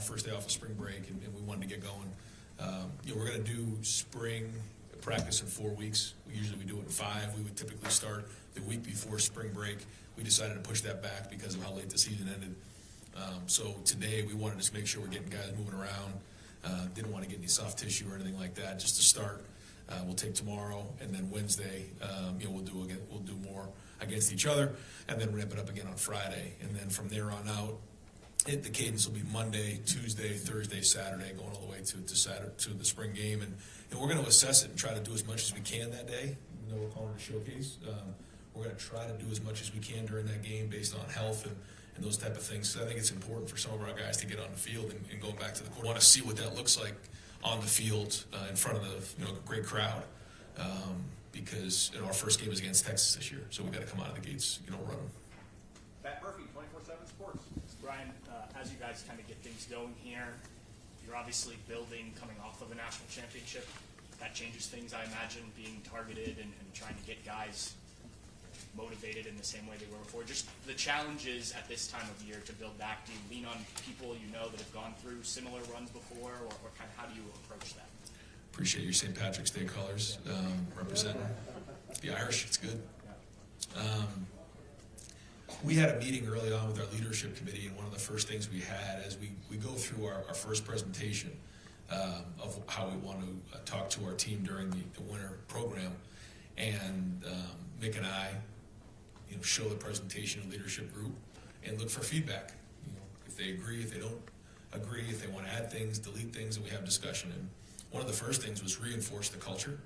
our first day off of spring break, and we wanted to get going. We're going to do spring practice in 4 weeks. Usually we do it in 5. We would typically start the week before spring break. We decided to push that back because of how late the season ended. So today we wanted to just make sure we're getting guys moving around. Didn't want to get any soft tissue or anything like that. Just to start, we'll take tomorrow, and then Wednesday, we'll do more against each other, and then ramp it up again on Friday. And then from there on out, the cadence will be Monday, Tuesday, Thursday, Saturday, going all the way to Saturday, to the spring game. And we're going to assess it and try to do as much as we can that day. Even though we're calling it a showcase, we're going to try to do as much as we can during that game based on health and those type of things. So I think it's important for some of our guys to get on the field and go back to the court. I want to see what that looks like on the field in front of the great crowd, because our first game is against Texas this year, so we got to come out of the gates running. Pat Murphy, 24/7 Sports. Brian, as you guys kind of get things going here, you're obviously building coming off of a national championship. That changes things, I imagine, being targeted and trying to get guys motivated in the same way they were before. Just the challenges at this time of year to build back. Do you lean on people that have gone through similar runs before, or kind of how do you approach that? Appreciate your St. Patrick's Day colors, representing the Irish. It's good. We had a meeting early on with our leadership committee, and one of the first things we had as we go through our first presentation of how we want to talk to our team during the winter program. And Mick and I show the presentation to the leadership group and look for feedback. If they agree, if they don't agree, if they want to add things, delete things, and we have discussion. And one of the first things was reinforce the culture.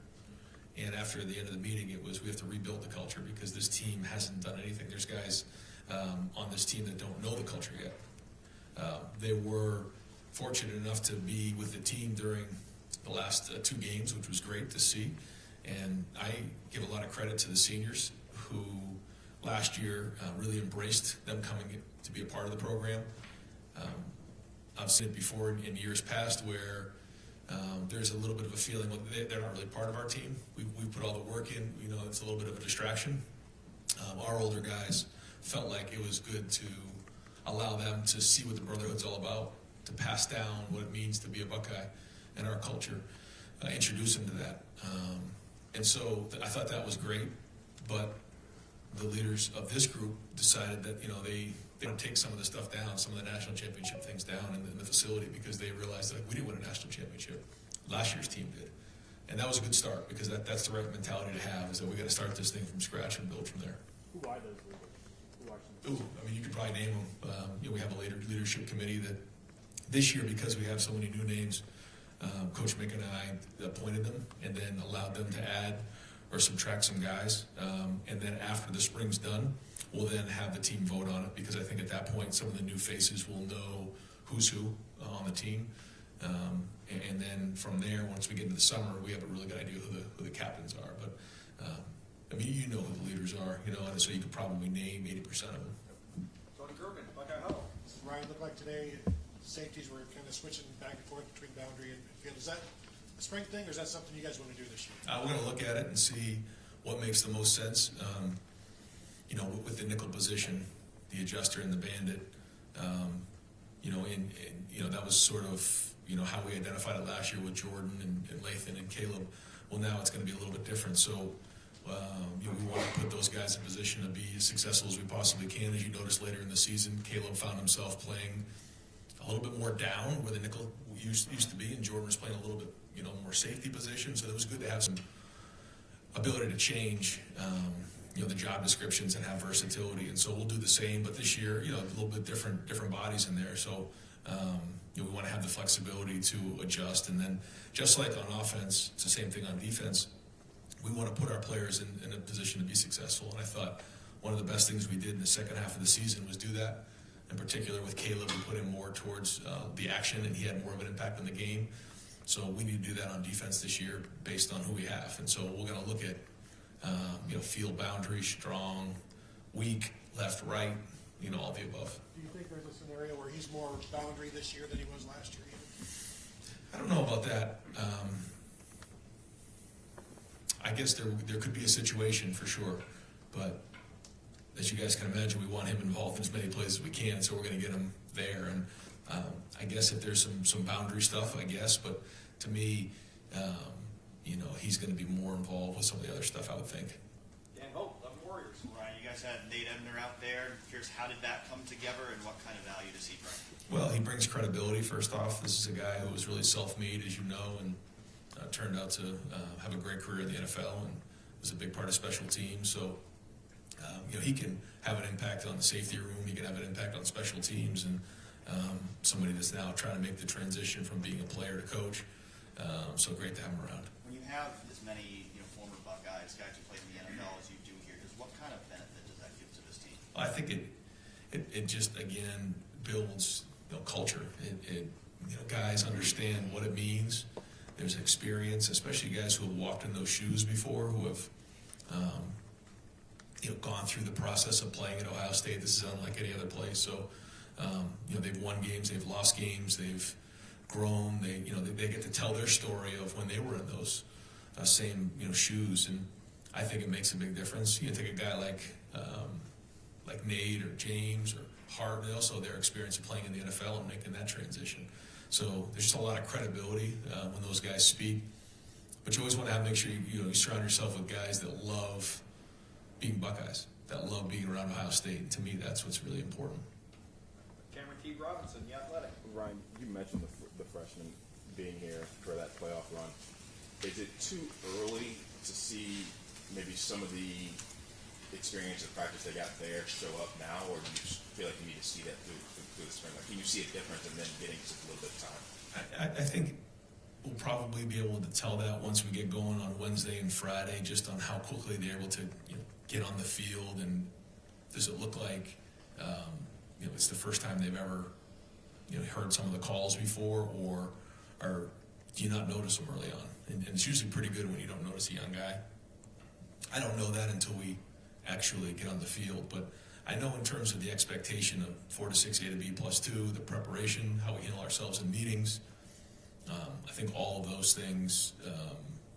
And after the end of the meeting, it was we have to rebuild the culture because this team hasn't done anything. There's guys on this team that don't know the culture yet. They were fortunate enough to be with the team during the last 2 games, which was great to see. And I give a lot of credit to the seniors who last year really embraced them coming to be a part of the program. I've seen it before in years past where there's a little bit of a feeling they're not really part of our team. We put all the work in, it's a little bit of a distraction. Our older guys felt like it was good to allow them to see what the Brotherhood's all about, to pass down what it means to be a Buckeye and our culture, introduce them to that. And so I thought that was great, but the leaders of this group decided that, they don't take some of the stuff down, some of the national championship things down in the facility because they realized that we didn't win a national championship. Last year's team did. And that was a good start because that's the right mentality to have, is that we got to start this thing from scratch and build from there. Who are those leaders? Who are some? You could probably name them. We have a leadership committee that this year, because we have so many new names, Coach Mick and I appointed them and then allowed them to add or subtract some guys. And then after the spring's done, we'll then have the team vote on it because I think at that point some of the new faces will know who's who on the team. And then from there, once we get into the summer, we have a really good idea who the captains are. But you know who the leaders are, and so you could probably name 80% of them. Tony German, Buckeye Huddle. Ryan, looked like today safeties were kind of switching back and forth between boundary and field. Is that a spring thing, or is that something you guys want to do this year? We're going to look at it and see what makes the most sense. With the nickel position, the adjuster and the bandit, that was sort of how we identified it last year with Jordan and Lathan and Caleb. Well, now it's going to be a little bit different. So we want to put those guys in position to be as successful as we possibly can. As you noticed later in the season, Caleb found himself playing a little bit more down where the nickel used to be, and Jordan was playing a little bit more safety position. So it was good to have some ability to change the job descriptions and have versatility. And so we'll do the same, but this year a little bit different bodies in there. So we want to have the flexibility to adjust. And then just like on offense, it's the same thing on defense. We want to put our players in a position to be successful. And I thought one of the best things we did in the second half of the season was do that. In particular with Caleb, we put him more towards the action, and he had more of an impact on the game. So we need to do that on defense this year based on who we have. And so we're going to look at field boundary, strong, weak, left, right, all the above. Do you think there's a scenario where he's more boundary this year than he was last year? I don't know about that. I guess there could be a situation for sure, but as you guys can imagine, we want him involved in as many plays as we can, so we're going to get him there. And I guess if there's some boundary stuff, I guess, but to me, he's going to be more involved with some of the other stuff, I would think. Dan Hope, 11 Warriors. Ryan, you guys had Nate Ebner out there. Curious, how did that come together, and what kind of value does he bring? Well, he brings credibility, first off. This is a guy who was really self-made, as you know, and turned out to have a great career in the NFL and was a big part of special teams. So, he can have an impact on the safety room. He can have an impact on special teams, and somebody that's now trying to make the transition from being a player to coach. So great to have him around. When you have as many former Buckeyes, guys who played in the NFL as you do here, what kind of benefit does that give to this team? I think it just, again, builds culture. Guys understand what it means. There's experience, especially guys who have walked in those shoes before, who have gone through the process of playing at Ohio State. This is unlike any other place. So they've won games, they've lost games, they've grown. They get to tell their story of when they were in those same shoes, and I think it makes a big difference. You take a guy like Nate or James or Hart, and also their experience of playing in the NFL and making that transition. So there's just a lot of credibility when those guys speak. But you always want to make sure you surround yourself with guys that love being Buckeyes, that love being around Ohio State. And to me, that's what's really important. Cameron T. Robinson, The Athletic. Ryan, you mentioned the freshman being here for that playoff run. Is it too early to see maybe some of the experience and practice they got there show up now, or do you just feel like you need to see that through the spring? Like, can you see a difference and then getting just a little bit of time? I think we'll probably be able to tell that once we get going on Wednesday and Friday, just on how quickly they're able to get on the field, and does it look like it's the first time they've ever heard some of the calls before, or do you not notice them early on? And it's usually pretty good when you don't notice a young guy. I don't know that until we actually get on the field, but I know in terms of the expectation of 4 to 6 A to B plus 2, the preparation, how we handle ourselves in meetings, I think all of those things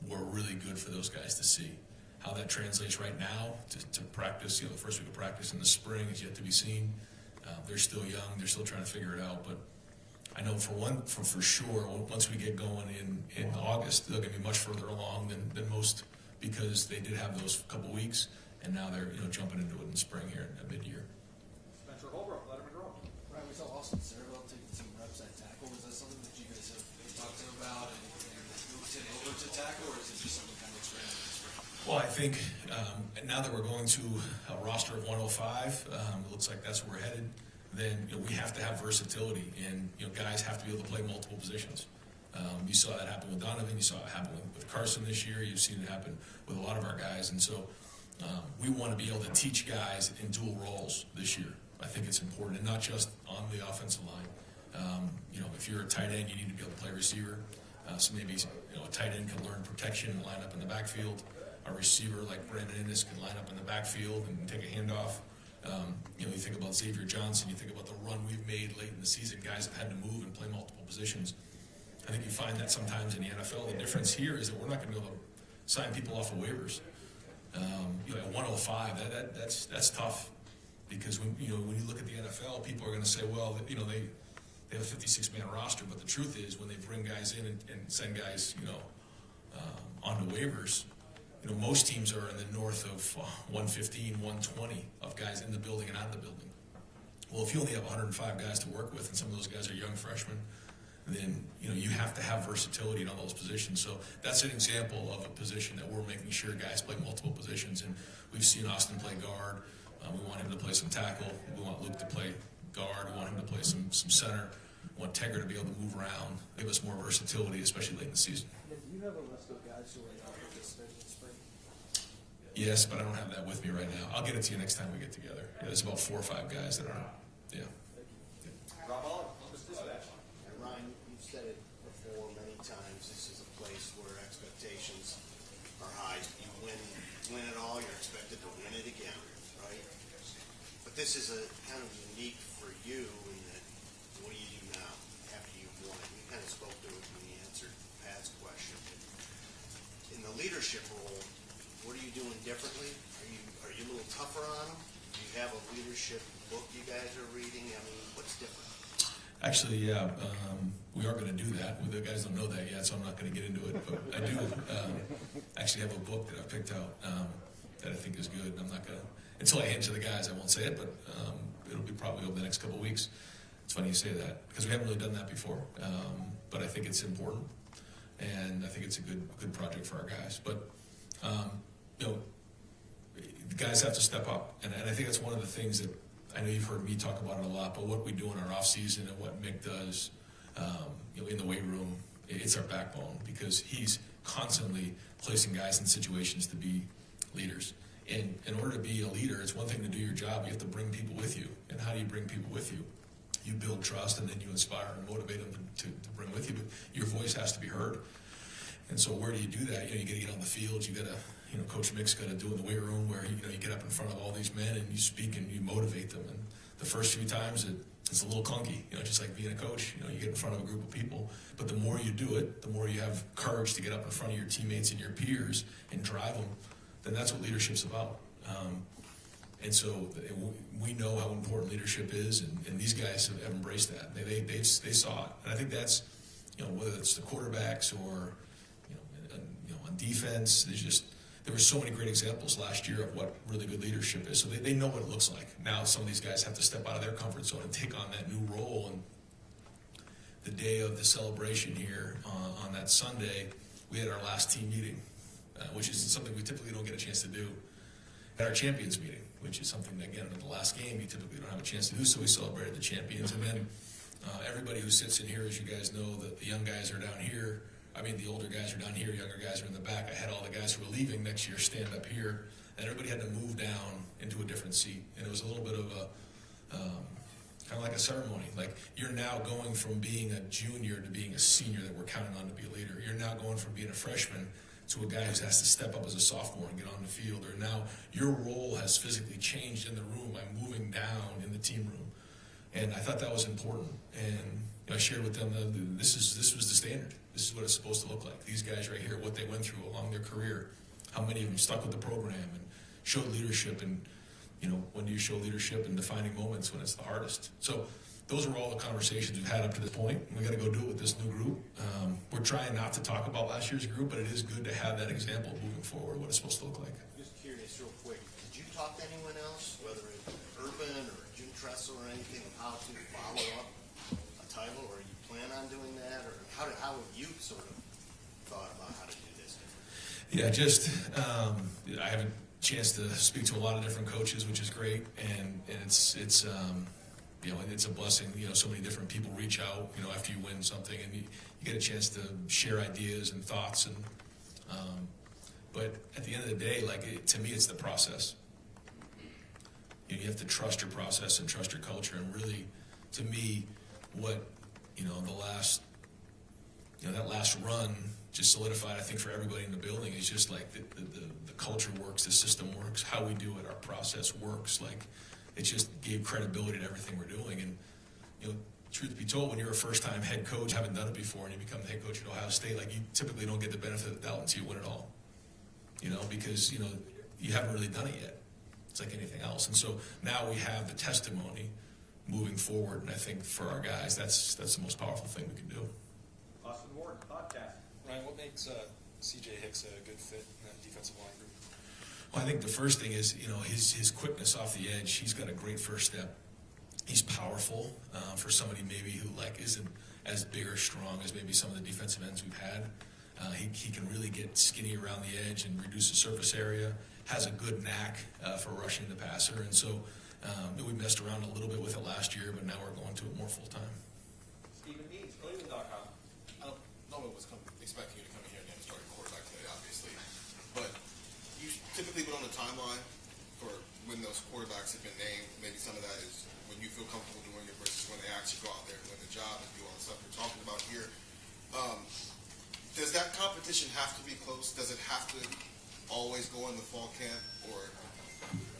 were really good for those guys to see. How that translates right now to practice, the first week of practice in the spring is yet to be seen. They're still young, they're still trying to figure it out, but I know for sure, once we get going in August, they're going to be much further along than most, because they did have those couple weeks, and now they're jumping into it in spring here at mid-year. Spencer Holbrook, Letterman Girl. Right, we saw Austin Cerville taking some reps at tackle. Is that something that you guys have talked to him about and moved him over to tackle, or is it just something kind of experimental this spring? Well, I think now that we're going to a roster of 105, it looks like that's where we're headed. Then we have to have versatility, and guys have to be able to play multiple positions. You saw that happen with Donovan. You saw it happen with Carson this year. You've seen it happen with a lot of our guys, and so we want to be able to teach guys in dual roles this year. I think it's important, and not just on the offensive line. If you're a tight end, you need to be able to play receiver. So maybe a tight end can learn protection and line up in the backfield. A receiver like Brandon Innes can line up in the backfield and take a handoff. You think about Xavier Johnson, you think about the run we've made late in the season. Guys have had to move and play multiple positions. I think you find that sometimes in the NFL. The difference here is that we're not going to be able to sign people off of waivers. At 105, that's tough, because when you look at the NFL, people are going to say, well, they have a 56-man roster, but the truth is when they bring guys in and send guys onto waivers, most teams are in the north of 115, 120 of guys in the building and out of the building. Well, if you only have 105 guys to work with, and some of those guys are young freshmen, then you have to have versatility in all those positions. So that's an example of a position that we're making sure guys play multiple positions. And we've seen Austin play guard. We want him to play some tackle. We want Luke to play guard. We want him to play some center. We want Tegra to be able to move around, give us more versatility, especially late in the season. Do you have a list of guys who are out with this in spring? Yes, but I don't have that with me right now. I'll get it to you next time we get together. There's about 4 or 5 guys that aren't. Yeah. Rob Oliver, Columbus Dispatch. And Ryan, you've said it before many times, this is a place where expectations are high. You win it all, you're expected to win it again, right? But this is a kind of unique for you in that, what do you do now after you've won it? You kind of spoke to it when you answered Pat's question. In the leadership role, what are you doing differently? Are you a little tougher on them? Do you have a leadership book you guys are reading? I mean, what's different? Actually, yeah, we are going to do that. Well, the guys don't know that yet, so I'm not going to get into it. But I do actually have a book that I picked out that I think is good. I'm not going to, until I hand it to the guys, I won't say it, but it'll be probably over the next couple of weeks. It's funny you say that because we haven't really done that before, but I think it's important, and I think it's a good project for our guys. But you know, the guys have to step up, and I think that's one of the things that I know you've heard me talk about it a lot. But what we do in our off season and what Mick does, you know, in the weight room, it's our backbone because he's constantly placing guys in situations to be leaders. And in order to be a leader, it's one thing to do your job. You have to bring people with you. And how do you bring people with you? You build trust, and then you inspire and motivate them to bring with you. But your voice has to be heard. And so where do you do that? You know, you got to get on the field. You got to, you know, Coach Mick's got to do it in the weight room where, you know, you get up in front of all these men and you speak and you motivate them. And the first few times it's a little clunky, you know, just like being a coach. You know, you get in front of a group of people. But the more you do it, the more you have courage to get up in front of your teammates and your peers and drive them. Then that's what leadership's about. And so we know how important leadership is, and these guys have embraced that. They saw it, and I think that's, you know, whether it's the quarterbacks or you know on defense. There were so many great examples last year of what really good leadership is. So they know what it looks like. Now some of these guys have to step out of their comfort zone and take on that new role. And the day of the celebration here on that Sunday, we had our last team meeting, which is something we typically don't get a chance to do. At our champions meeting, which is something that, again, in the last game, you typically don't have a chance to do, so we celebrated the champions. And then everybody who sits in here, as you guys know, the young guys are down here. I mean, the older guys are down here, younger guys are in the back. I had all the guys who were leaving next year stand up here, and everybody had to move down into a different seat. And it was a little bit of a, kind of like a ceremony. Like, you're now going from being a junior to being a senior that we're counting on to be a leader. You're now going from being a freshman to a guy who has to step up as a sophomore and get on the field, or now your role has physically changed in the room by moving down in the team room. And I thought that was important. And you know, I shared with them that this was the standard. This is what it's supposed to look like. These guys right here, what they went through along their career, how many of them stuck with the program and showed leadership. And you know, when do you show leadership in defining moments when it's the hardest? So those are all the conversations we've had up to this point. We got to go do it with this new group. We're trying not to talk about last year's group, but it is good to have that example moving forward, what it's supposed to look like. Just curious, real quick, did you talk to anyone else, whether it's Urban or Jim Tressel or anything, of how to follow up a title, or you plan on doing that, or how have you sort of thought about how to do this? Yeah, just I have a chance to speak to a lot of different coaches, which is great, and it's you know, and it's a blessing. You know, so many different people reach out, you know, after you win something, and you get a chance to share ideas and thoughts. And but at the end of the day, like to me, it's the process. You have to trust your process and trust your culture. And really, to me, what that last run just solidified, I think, for everybody in the building is just like the culture works, the system works, how we do it, our process works. Like, it just gave credibility to everything we're doing. And, you know, truth be told, when you're a first-time head coach, haven't done it before, and you become the head coach at Ohio State, like, you typically don't get the benefit of the doubt until you win it all. You know, because, you know, you haven't really done it yet. It's like anything else. And so now we have the testimony moving forward, and I think for our guys, that's the most powerful thing we can do. Austin Ward, podcast. Ryan, what makes C.J. Hicks a good fit in that defensive line group? Well, I think the first thing is, you know, his quickness off the edge. He's got a great first step. He's powerful for somebody maybe who like isn't as big or strong as maybe some of the defensive ends we've had. He can really get skinny around the edge and reduce the surface area. Has a good knack for rushing the passer, and so we messed around a little bit with it last year, but now we're going to it more full time. Stephen Means, Cleveland.com. I don't know what was expecting you to come in here and start a quarterback today, obviously. But you typically put on the timeline for when those quarterbacks have been named. Maybe some of that is when you feel comfortable doing it versus when they actually go out there and win the job and do all the stuff we're talking about here. Does that competition have to be close? Does it have to always go in the fall camp? Or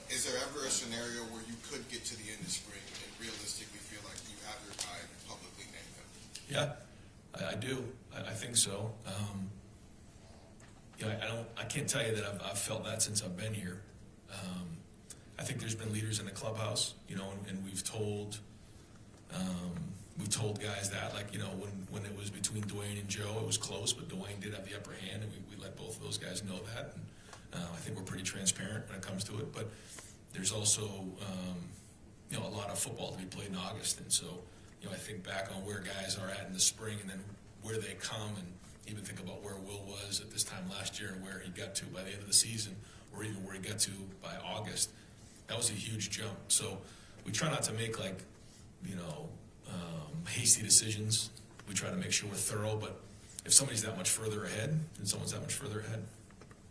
is there ever a scenario where you could get to the end of spring and realistically feel like you have your guy and publicly name him? Yeah, I do. I think so. You know, I can't tell you that I've felt that since I've been here. I think there's been leaders in the clubhouse, you know, and we've told we told guys that, like, you know, when it was between Dwayne and Joe, it was close, but Dwayne did have the upper hand, and we let both of those guys know that. And I think we're pretty transparent when it comes to it. But there's also, you know, a lot of football to be played in August, and so, you know, I think back on where guys are at in the spring, and then where they come, and even think about where Will was at this time last year and where he got to by the end of the season, or even where he got to by August. That was a huge jump. So we try not to make, like, you know, hasty decisions. We try to make sure we're thorough, but if somebody's that much further ahead, then someone's that much further ahead.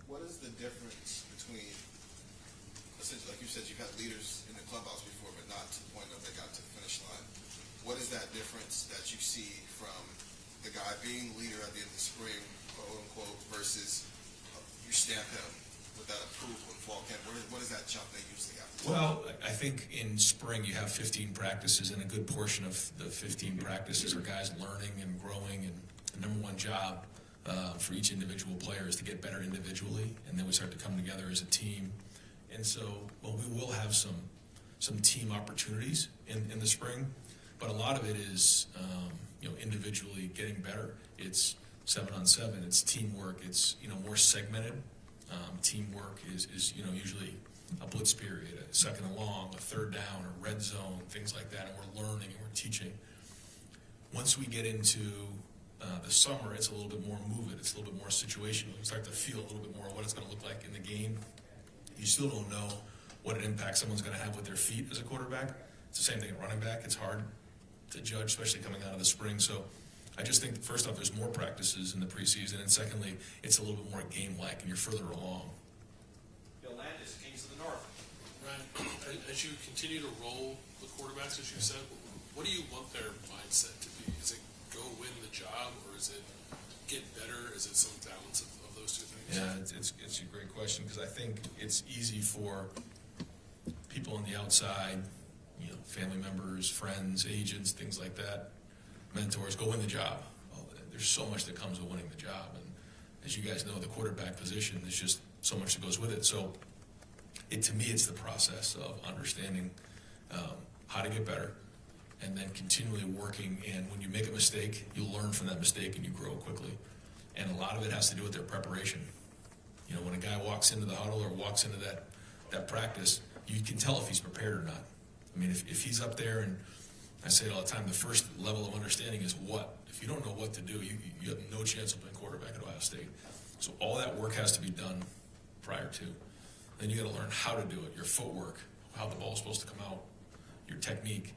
What is the difference between, essentially, like you said, you've had leaders in the clubhouse before, but not to the point that they got to the finish line. What is that difference that you see from the guy being leader at the end of the spring, quote unquote, versus you stamp him with that approval in fall camp? What is that jump they usually have to do? Well, I think in spring you have 15 practices, and a good portion of the 15 practices are guys learning and growing, and the number one job for each individual player is to get better individually, and then we start to come together as a team. And so, well, we will have some team opportunities in the spring, but a lot of it is you know, individually getting better. It's 7-on-7, it's teamwork, it's, you know, more segmented. Teamwork is you know, usually a blitz period, a second and long, a third down, a red zone, things like that, and we're learning and we're teaching. Once we get into the summer, it's a little bit more move it, it's a little bit more situational. You start to feel a little bit more what it's going to look like in the game. You still don't know what an impact someone's going to have with their feet as a quarterback. It's the same thing at running back. It's hard to judge, especially coming out of the spring. So I just think, first off, there's more practices in the preseason, and secondly, it's a little bit more game-like, and you're further along. Bill Landis, Kings of the North. Ryan, as you continue to roll the quarterbacks, as you said, what do you want their mindset to be? Is it go win the job, or is it get better? Is it some balance of those two things? Yeah, it's a great question, because I think it's easy for people on the outside, you know, family members, friends, agents, things like that, mentors, go win the job. Well, there's so much that comes with winning the job, and as you guys know, the quarterback position, there's just so much that goes with it. So to me, it's the process of understanding how to get better, and then continually working. And when you make a mistake, you learn from that mistake and you grow quickly. And a lot of it has to do with their preparation. You know, when a guy walks into the huddle or walks into that practice, you can tell if he's prepared or not. I mean, if he's up there, and I say it all the time, the first level of understanding is what. If you don't know what to do, you have no chance of playing quarterback at Ohio State. So all that work has to be done prior to. Then you got to learn how to do it, your footwork, how the ball's supposed to come out, your technique,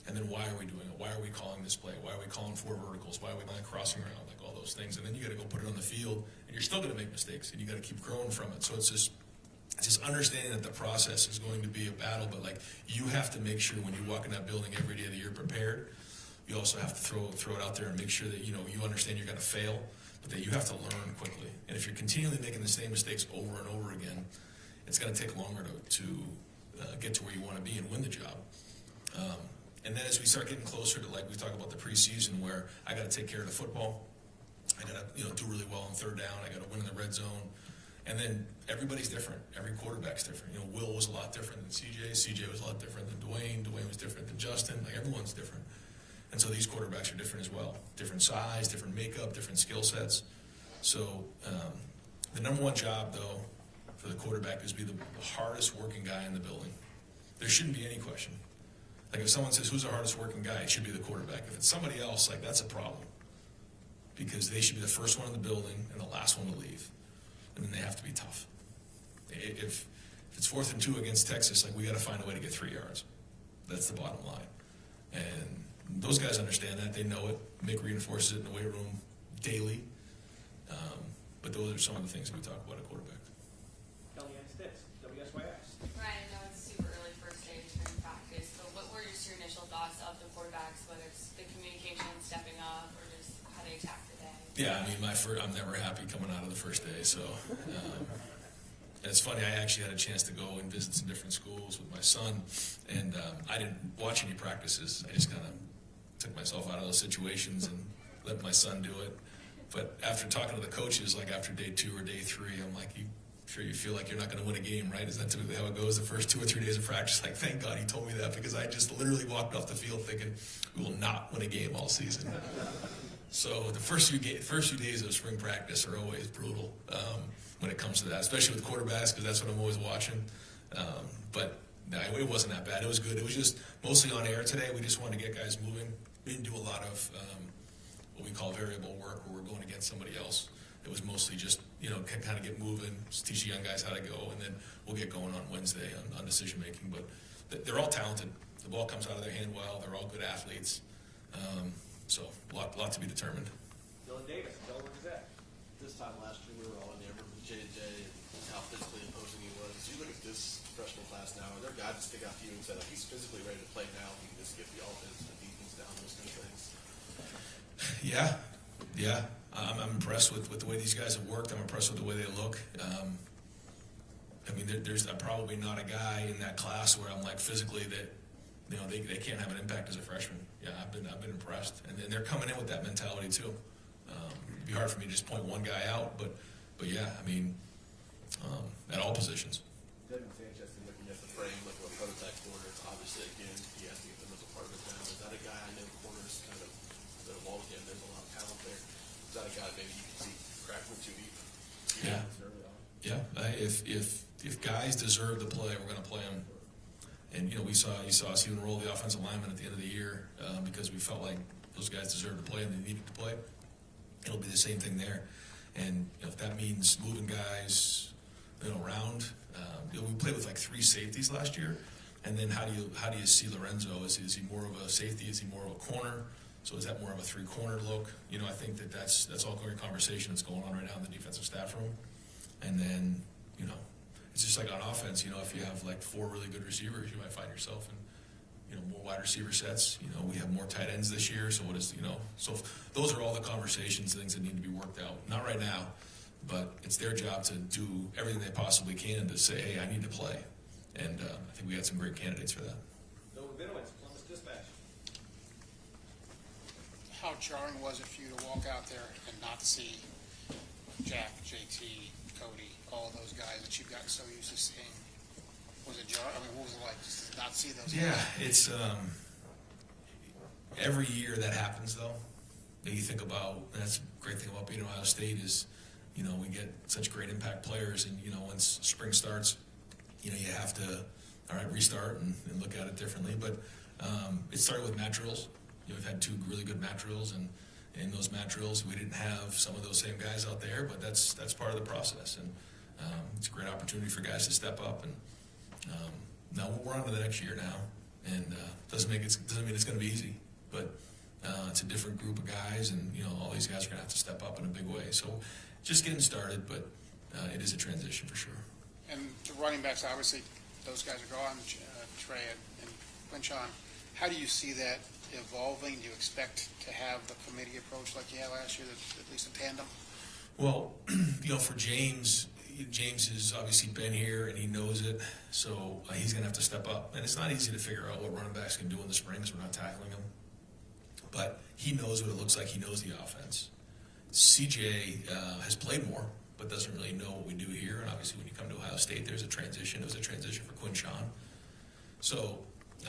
and then why are we doing it? Why are we calling this play? Why are we calling 4 verticals? Why are we calling crossing around? Like all those things. And then you got to go put it on the field, and you're still going to make mistakes, and you got to keep growing from it. So it's just understanding that the process is going to be a battle, but like you have to make sure when you walk in that building every day that you're prepared. You also have to throw it out there and make sure that, you know, you understand you're going to fail, but that you have to learn quickly. And if you're continually making the same mistakes over and over again, it's going to take longer to get to where you want to be and win the job. And then as we start getting closer to, like we talk about the preseason, where I got to take care of the football, I got to, you know, do really well on third down, I got to win in the red zone. And then everybody's different. Every quarterback's different. You know, Will was a lot different than CJ. CJ was a lot different than Dwayne. Dwayne was different than Justin. Like, everyone's different. And so these quarterbacks are different as well. Different size, different makeup, different skill sets. So the number one job, though, for the quarterback is to be the hardest working guy in the building. There shouldn't be any question. Like, if someone says, who's the hardest working guy, it should be the quarterback. If it's somebody else, like, that's a problem. Because they should be the first one in the building and the last one to leave. And then they have to be tough. If it's 4th and 2 against Texas, like, we got to find a way to get 3 yards. That's the bottom line. And those guys understand that. They know it. Mick reinforces it in the weight room daily. But those are some of the things that we talk about at quarterback. Kellyanne Stitz, WSYX. Ryan, I know it's super early first day of spring practice, but what were just your initial thoughts of the quarterbacks, whether it's the communication, stepping up, or just how they attack the day? Yeah, I mean, I'm never happy coming out of the first day. So and it's funny, I actually had a chance to go and visit some different schools with my son, and I didn't watch any practices. I just kind of took myself out of those situations and let my son do it. But after talking to the coaches, like after day 2 or day 3, I'm like, you sure you feel like you're not going to win a game, right? Is that typically how it goes? The first 2 or 3 days of practice, like, thank God he told me that, because I just literally walked off the field thinking we will not win a game all season. So the first few days of spring practice are always brutal when it comes to that, especially with quarterbacks, because that's what I'm always watching. But no, it wasn't that bad. It was good. It was just mostly on air today. We just wanted to get guys moving. We didn't do a lot of what we call variable work, where we're going against somebody else. It was mostly just, kind of get moving, just teach the young guys how to go, and then we'll get going on Wednesday on decision making. But they're all talented. The ball comes out of their hand well. They're all good athletes. So a lot to be determined. Dylan Davis, Delaware Gazette. This time last year, we were all enamored with J.J. and how physically imposing he was. As you look at this freshman class now, are there guys that stick out to you and say, like, he's physically ready to play now, he can just get the offense, the defense down, those kind of things? Yeah. I'm impressed with the way these guys have worked. I'm impressed with the way they look. I mean, there's probably not a guy in that class where I'm like physically that, they can't have an impact as a freshman. Yeah, I've been impressed, and they're coming in with that mentality too. It'd be hard for me to just point one guy out, but yeah, I mean, at all positions. Devin Sanchez, looking at the frame, like a prototype corner, obviously, again, he has to get them as a part of it now. Is that a guy, I know corners kind of, that evolve again, there's a lot of talent there. Is that a guy maybe you can see cracking too deep? Yeah. If guys deserve to play, we're going to play them. And you saw us even roll the offensive lineman at the end of the year because we felt like those guys deserved to play and they needed to play. It'll be the same thing there. And if that means moving guys, around, we played with like 3 safeties last year. And then how do you see Lorenzo? Is he more of a safety? Is he more of a corner? So is that more of a 3-corner look? I think that's all great conversation that's going on right now in the defensive staff room. And then, it's just like on offense, if you have like 4 really good receivers, you might find yourself in, more wide receiver sets. We have more tight ends this year. So so those are all the conversations, things that need to be worked out. Not right now, but it's their job to do everything they possibly can to say, hey, I need to play. And I think we had some great candidates for that. Bill Rabinowitz, Columbus Dispatch. How jarring was it for you to walk out there and not see Jack, JT, Cody, all those guys that you've gotten so used to seeing? Was it jarring? I mean, what was it like just to not see those guys? Yeah, it's every year that happens though. That you think about, that's the great thing about being Ohio State is, we get such great impact players, and once spring starts, you have to restart and look at it differently. But it started with mat drills. We've had 2 really good mat drills, and in those mat drills, we didn't have some of those same guys out there, but that's part of the process, and it's a great opportunity for guys to step up. And now we're on to the next year now, and doesn't mean it's going to be easy, but it's a different group of guys, and all these guys are going to have to step up in a big way. So just getting started, but it is a transition for sure. And the running backs, obviously, those guys are gone, Trey and Quinchon. How do you see that evolving? Do you expect to have the committee approach like you had last year, at least a tandem? Well, for James has obviously been here and he knows it, so he's going to have to step up. And it's not easy to figure out what running backs can do in the spring because we're not tackling them. But he knows what it looks like. He knows the offense. CJ has played more, but doesn't really know what we do here. And obviously when you come to Ohio State, there's a transition. It was a transition for Quinchon. So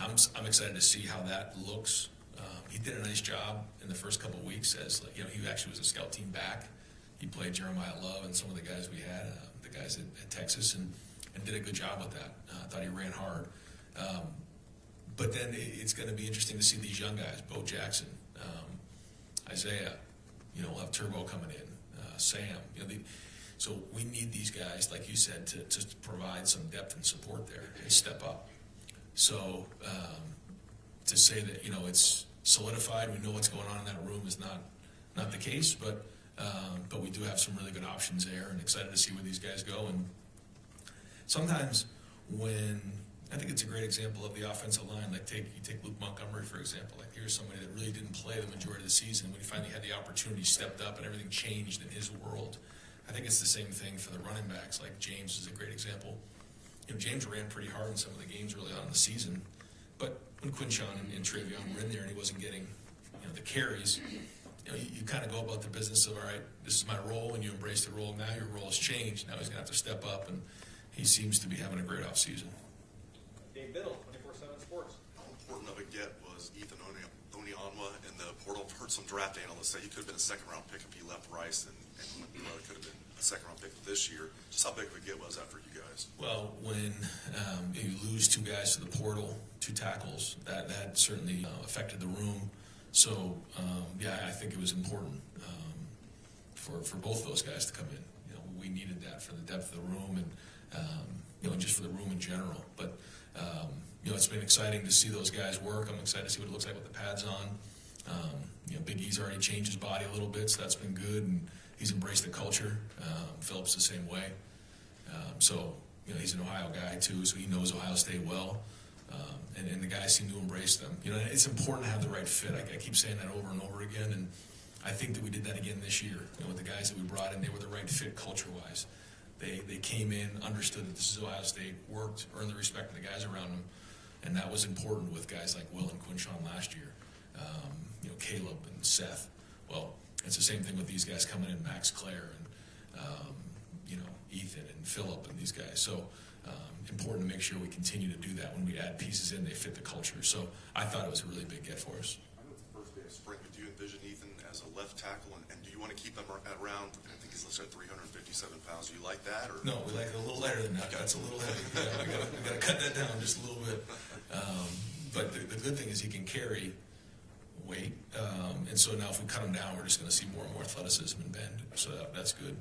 I'm excited to see how that looks. He did a nice job in the first couple of weeks as, he actually was a scout team back. He played Jeremiah Love and some of the guys we had, the guys at Texas, and did a good job with that. I thought he ran hard. But then it's going to be interesting to see these young guys, Bo Jackson, Isaiah, we'll have Turbo coming in, Sam. So we need these guys, like you said, to provide some depth and support there and step up. So to say that it's solidified, we know what's going on in that room is not the case, but we do have some really good options there, and excited to see where these guys go. And sometimes I think it's a great example of the offensive line. Like you take Luke Montgomery, for example. Like here's somebody that really didn't play the majority of the season. When he finally had the opportunity, stepped up, and everything changed in his world. I think it's the same thing for the running backs. Like James is a great example. James ran pretty hard in some of the games early on in the season, but when Quinchon and Travion were in there and he wasn't getting the carries, you kind of go about the business of, all right, this is my role, and you embrace the role. Now your role has changed. Now he's going to have to step up, and he seems to be having a great offseason. Dave Biddle, 24/7 Sports. How important of a get was Ethan Onyeonwa in the portal? I've heard some draft analysts say he could have been a second-round pick if he left Rice, and it could have been a second-round pick this year. Just how big of a get was that for you guys? Well, when you lose two guys to the portal, two tackles, that certainly affected the room. So, yeah, I think it was important for both those guys to come in. You know, we needed that for the depth of the room and, and just for the room in general. But, it's been exciting to see those guys work. I'm excited to see what it looks like with the pads on. Big E's already changed his body a little bit, so that's been good. And he's embraced the culture. Phillips the same way. So, he's an Ohio guy too, so he knows Ohio State well. And the guys seem to embrace them. It's important to have the right fit. I keep saying that over and over again, and I think that we did that again this year. With the guys that we brought in, they were the right fit culture-wise. They came in, understood that this is Ohio State, worked, earned the respect of the guys around them, and that was important with guys like Will and Quinshawn last year. Caleb and Seth. Well, it's the same thing with these guys coming in, Max Clare and Ethan and Phillip and these guys. So important to make sure we continue to do that. When we add pieces in, they fit the culture. So I thought it was a really big get for us. I know it's the first day of spring, but do you envision Ethan as a left tackle, and do you want to keep him at around, I think he's listed at 357 pounds. Do you like that? Or? No, we like it a little lighter than that. That's a little heavy. Yeah, we got to cut that down just a little bit. But the good thing is he can carry weight. And so now if we cut him down, we're just going to see more and more athleticism and bend. So that's good.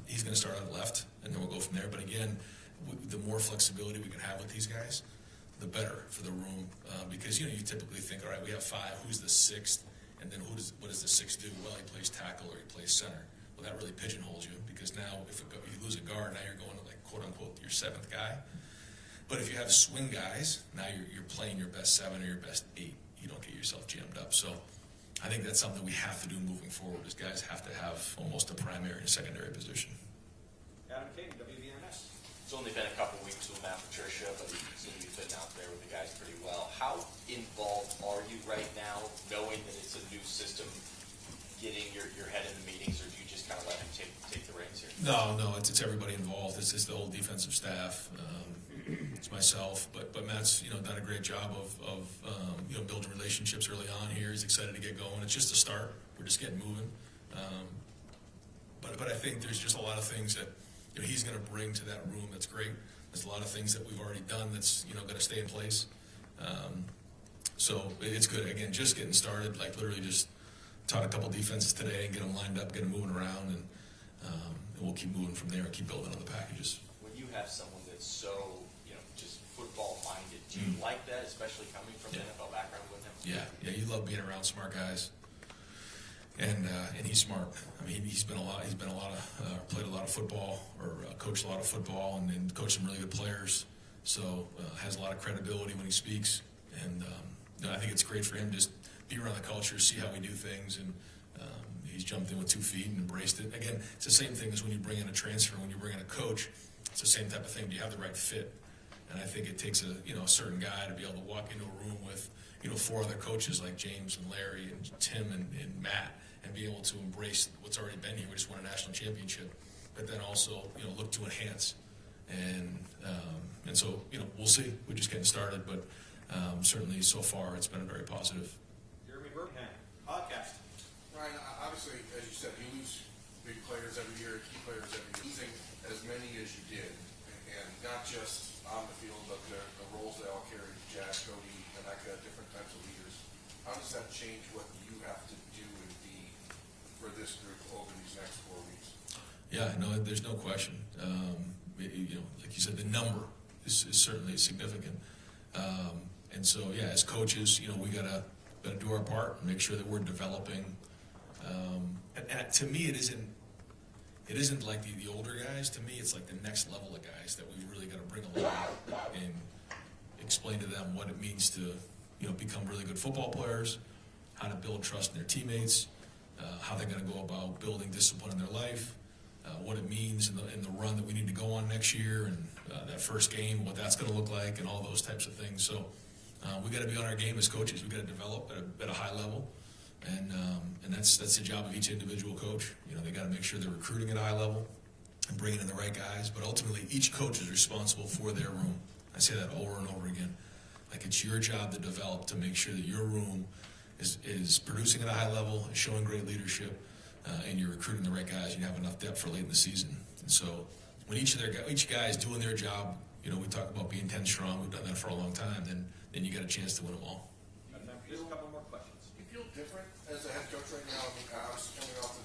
He's going to start on the left, and then we'll go from there. But again, the more flexibility we can have with these guys, the better for the room. Because, you typically think, all right, we have five. Who's the sixth? And then what does the sixth do? Well, he plays tackle or he plays center. Well, that really pigeonholes you because now if you lose a guard, now you're going to, like, quote-unquote, your seventh guy. But if you have swing guys, now you're playing your best seven or your best eight. You don't get yourself jammed up. So I think that's something we have to do moving forward is guys have to have almost a primary and secondary position. Adam King, WVMS. It's only been a couple weeks with Matt Patricia, but you seem to be fitting out there with the guys pretty well. How involved are you right now, knowing that it's a new system, getting your head in the meetings, or do you just kind of let him take the reins here? No, it's everybody involved. It's the whole defensive staff. It's myself, but Matt's done a great job of building relationships early on here. He's excited to get going. It's just a start. We're just getting moving. But I think there's just a lot of things that he's going to bring to that room. That's great. There's a lot of things that we've already done that's going to stay in place. So it's good. Again, just getting started. Like literally just taught a couple defenses today and get them lined up, get them moving around, and we'll keep moving from there and keep building on the packages. When you have someone that's so just football minded, do you like that, especially coming from the NFL background with him? Yeah, you love being around smart guys, and he's smart. I mean, he's played a lot of football, or coached a lot of football, and coached some really good players. So has a lot of credibility when he speaks, and I think it's great for him to just be around the culture, see how we do things, and he's jumped in with 2 feet and embraced it. Again, it's the same thing as when you bring in a transfer, when you bring in a coach. It's the same type of thing. Do you have the right fit? And I think it takes a certain guy to be able to walk into a room with 4 other coaches like James and Larry and Tim and Matt, and be able to embrace what's already been here. We just won a national championship, but then also look to enhance. And so we'll see. We're just getting started, but certainly so far it's been very positive. Jeremy Birmingham, podcast. Ryan, obviously, as you said, you lose big players every year, key players every year. Losing as many as you did, and not just on the field, but the roles they all carry, Jack, Cody, Rebecca, different types of leaders. How does that change what you have to do and be for this group over these next 4 weeks? Yeah, no, there's no question. Like you said, the number is certainly significant. And so, yeah, as coaches, we gotta do our part and make sure that we're developing. And to me, it isn't like the older guys. To me, it's like the next level of guys that we've really got to bring along and explain to them what it means to, become really good football players, how to build trust in their teammates, how they're going to go about building discipline in their life, what it means in the run that we need to go on next year, and that first game, what that's going to look like, and all those types of things. So we got to be on our game as coaches. We got to develop at a high level. And that's the job of each individual coach. You know, they got to make sure they're recruiting at a high level and bringing in the right guys. But ultimately, each coach is responsible for their room. I say that over and over again. Like, it's your job to develop, to make sure that your room is producing at a high level, is showing great leadership, and you're recruiting the right guys. You have enough depth for late in the season. And so, when each guy is doing their job, you know, we talk about being 10 strong. We've done that for a long time. Then you got a chance to win them all. Just a couple more questions. You feel different as a head coach right now? I mean, obviously coming off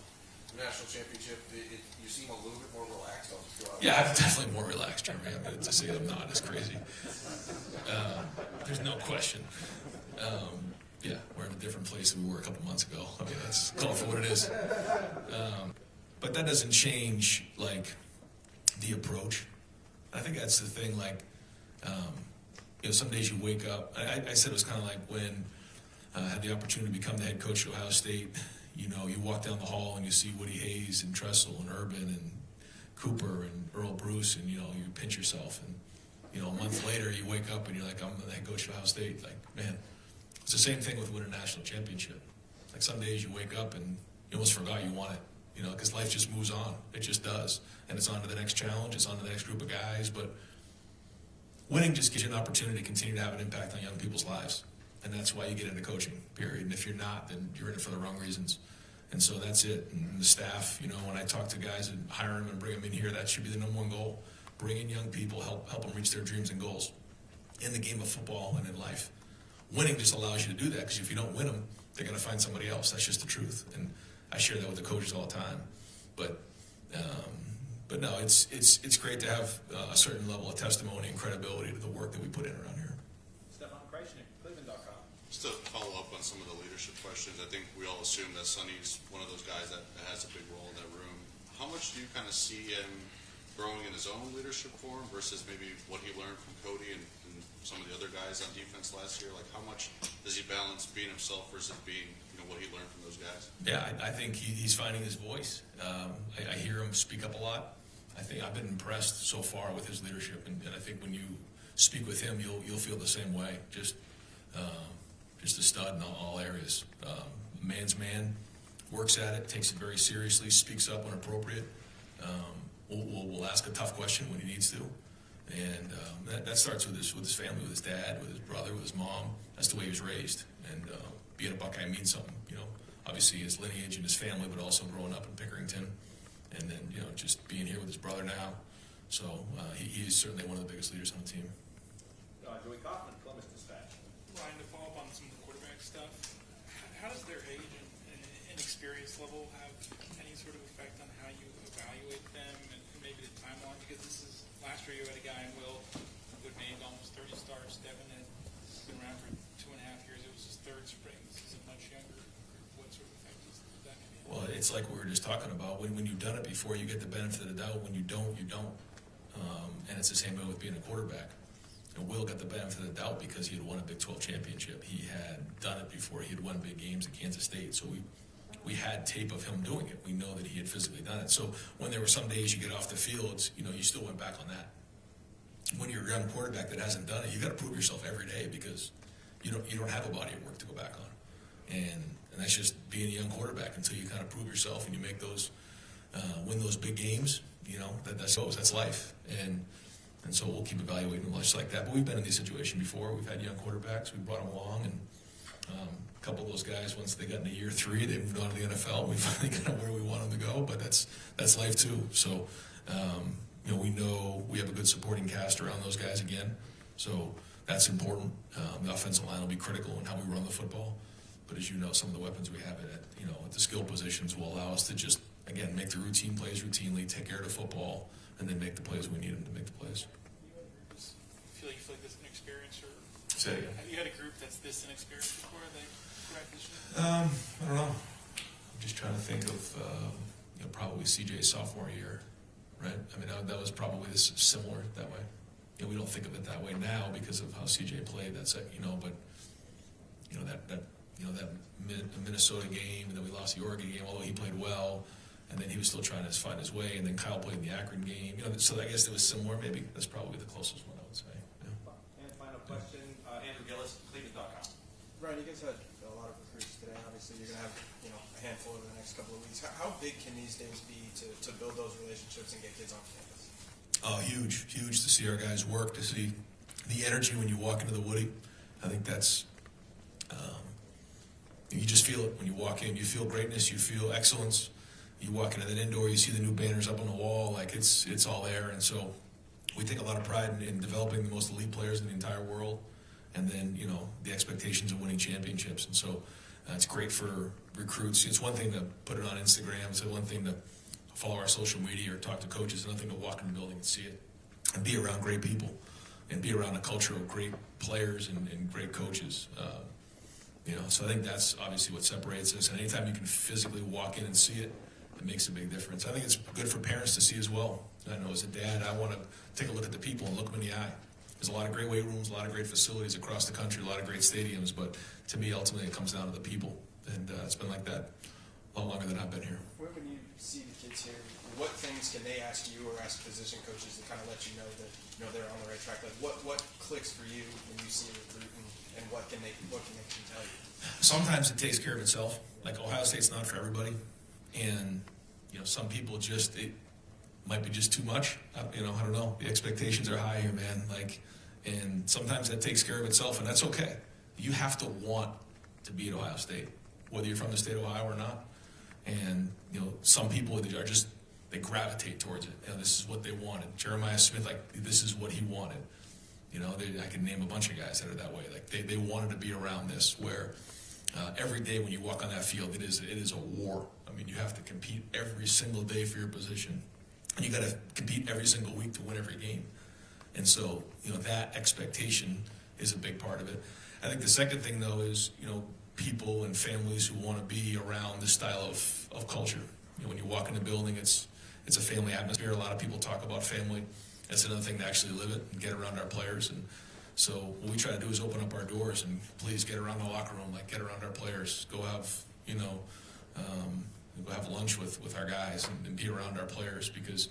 the national championship, you seem a little bit more relaxed. Yeah, I'm definitely more relaxed, Jeremy. I mean, to say I'm not as crazy. There's no question. Yeah, we're in a different place than we were a couple months ago. I mean, that's call it for what it is. But that doesn't change, like, the approach. I think that's the thing, like, you know, some days you wake up. I said it was kind of like when I had the opportunity to become the head coach at Ohio State. You know, you walk down the hall and you see Woody Hayes and Tressel and Urban and Cooper and Earl Bruce, and, you know, you pinch yourself. And, you know, a month later you wake up and you're like, I'm the head coach at Ohio State. Like, man, it's the same thing with winning a national championship. Like, some days you wake up and you almost forgot you won it, you know, because life just moves on. It just does. And it's on to the next challenge. It's on to the next group of guys. But winning just gives you an opportunity to continue to have an impact on young people's lives. And that's why you get into coaching, period. And if you're not, then you're in it for the wrong reasons. And so that's it. And the staff, you know, when I talk to guys and hire them and bring them in here, that should be the number one goal. Bring in young people, help them reach their dreams and goals in the game of football and in life. Winning just allows you to do that, because if you don't win them, they're going to find somebody else. That's just the truth. And I share that with the coaches all the time. But no, it's great to have a certain level of testimony and credibility to the work that we put in around here. Stefan Krajcnik, Cleveland.com. Just to follow up on some of the leadership questions, I think we all assume that Sonny's one of those guys that has a big role in that room. How much do you kind of see him growing in his own leadership form versus maybe what he learned from Cody and some of the other guys on defense last year? Like, how much does he balance being himself versus being, you know, what he learned from those guys? Yeah, I think he's finding his voice. I hear him speak up a lot. I think I've been impressed so far with his leadership, and I think when you speak with him, you'll feel the same way. Just a stud in all areas. Man's man, works at it, takes it very seriously, speaks up when appropriate. Will ask a tough question when he needs to, and that starts with his family, with his dad, with his brother, with his mom. That's the way he was raised, and being a Buckeye means something. You know, obviously his lineage and his family, but also growing up in Pickerington, and then, you know, just being here with his brother now. So he is certainly one of the biggest leaders on the team. Joey Kaufman, Columbus Dispatch. Ryan, to follow up on some of the quarterback stuff, how does their age and experience level have any sort of effect on how you evaluate them and maybe the timeline? Because this is, last year you had a guy in Will who had made almost 30 starts. Devin had been around for 2.5 years. It was his third spring. This is a much younger group. What sort of effect does that have? Well, it's like we were just talking about. When you've done it before, you get the benefit of the doubt. When you don't, you don't. And it's the same way with being a quarterback. And Will got the benefit of the doubt because he had won a Big 12 championship. He had done it before. He had won big games at Kansas State. So we had tape of him doing it. We know that he had physically done it. So when there were some days you get off the field, you know, you still went back on that. When you're a young quarterback that hasn't done it, you got to prove yourself every day, because you don't have a body of work to go back on. And that's just being a young quarterback until you kind of prove yourself and you make those, win those big games. You know, that's life. And so we'll keep evaluating them just like that. But we've been in this situation before. We've had young quarterbacks. We brought them along, and a couple of those guys, once they got into year 3, they moved on to the NFL. We finally got where we want them to go, but that's life too. So, we know we have a good supporting cast around those guys again. So that's important. The offensive line will be critical in how we run the football. But as you know, some of the weapons we have at the skill positions will allow us to just, again, make the routine plays routinely, take care of the football, and then make the plays we need them to make the plays. You feel like this is an experience, or Say it again. have you had a group that's this an experience before? I don't know. I'm just trying to think of, probably CJ's sophomore year, right? I mean, that was probably similar that way. You know, we don't think of it that way now because of how CJ played. That's it, but that Minnesota game, and then we lost the Oregon game, although he played well, and then he was still trying to find his way, and then Kyle played in the Akron game. So I guess it was similar. Maybe that's probably the closest one I would say. Yeah. And final question, Andrew Gillis, Cleveland.com. Ryan, you guys had a lot of recruits today, obviously. obviously you're gonna have, a handful over the next couple of weeks. How big can these days be to build those relationships and get kids on campus? Oh, huge to see our guys work, to see the energy when you walk into the Woody. I think that's, you just feel it when you walk in. You feel greatness, you feel excellence. You walk into that indoor, you see the new banners up on the wall, like it's all there. And so we take a lot of pride in developing the most elite players in the entire world. And then, the expectations of winning championships. And so it's great for recruits. It's one thing to put it on Instagram. It's one thing to follow our social media or talk to coaches. Another thing to walk in the building and see it and be around great people and be around a culture of great players and great coaches. So I think that's obviously what separates us. And anytime you can physically walk in and see it, it makes a big difference. I think it's good for parents to see as well. I know as a dad, I want to take a look at the people and look them in the eye. There's a lot of great weight rooms, a lot of great facilities across the country, a lot of great stadiums, but to me, ultimately, it comes down to the people. And it's been like that a lot longer than I've been here. When you see the kids here, what things can they ask you or ask position coaches to kind of let you know that they're on the right track? Like what clicks for you when you see a recruit, and what can they tell you? Sometimes it takes care of itself. Like Ohio State's not for everybody, and some people it might be just too much. I don't know. The expectations are high here, man. And sometimes that takes care of itself, and that's okay. You have to want to be at Ohio State, whether you're from the state of Ohio or not. And some people are just they gravitate towards it. This is what they wanted. Jeremiah Smith, this is what he wanted. I can name a bunch of guys that are that way. They wanted to be around this, where every day when you walk on that field, it is a war. I mean, you have to compete every single day for your position. And you got to compete every single week to win every game. And so, that expectation is a big part of it. I think the second thing, though, is, people and families who want to be around this style of culture. When you walk in the building, it's a family atmosphere. A lot of people talk about family. That's another thing to actually live it and get around our players. And so what we try to do is open up our doors and please get around the locker room, get around our players. Go have, go have lunch with our guys and be around our players because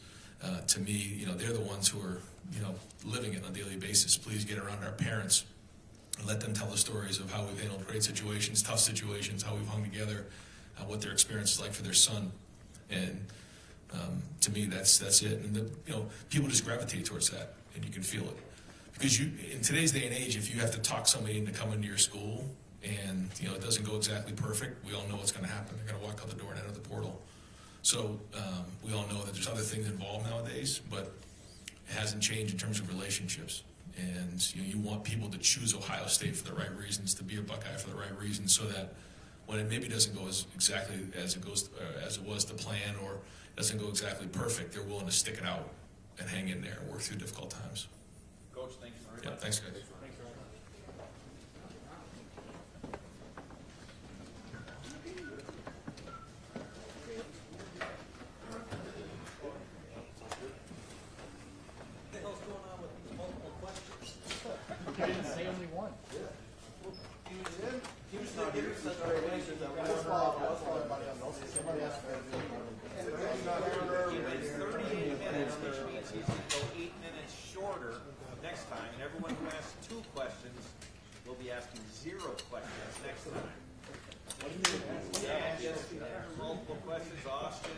to me, they're the ones who are, living it on a daily basis. Please get around our parents and let them tell the stories of how we've handled great situations, tough situations, how we've hung together, what their experience is like for their son. And to me, that's it. And people just gravitate towards that, and you can feel it. Because in today's day and age, if you have to talk somebody into coming to your school, and it doesn't go exactly perfect, we all know what's going to happen. They're going to walk out the door and enter the portal. So we all know that there's other things involved nowadays, but it hasn't changed in terms of relationships. And you want people to choose Ohio State for the right reasons, to be a Buckeye for the right reasons, so that when it maybe doesn't go exactly as it was to plan, or doesn't go exactly perfect, they're willing to stick it out and hang in there and work through difficult times. Coach, thank you very much. Yeah, thanks, guys. You didn't say only one. Go 8 minutes shorter next time, and everyone who asks 2 questions will be asking 0 questions next time. And multiple questions, Austin,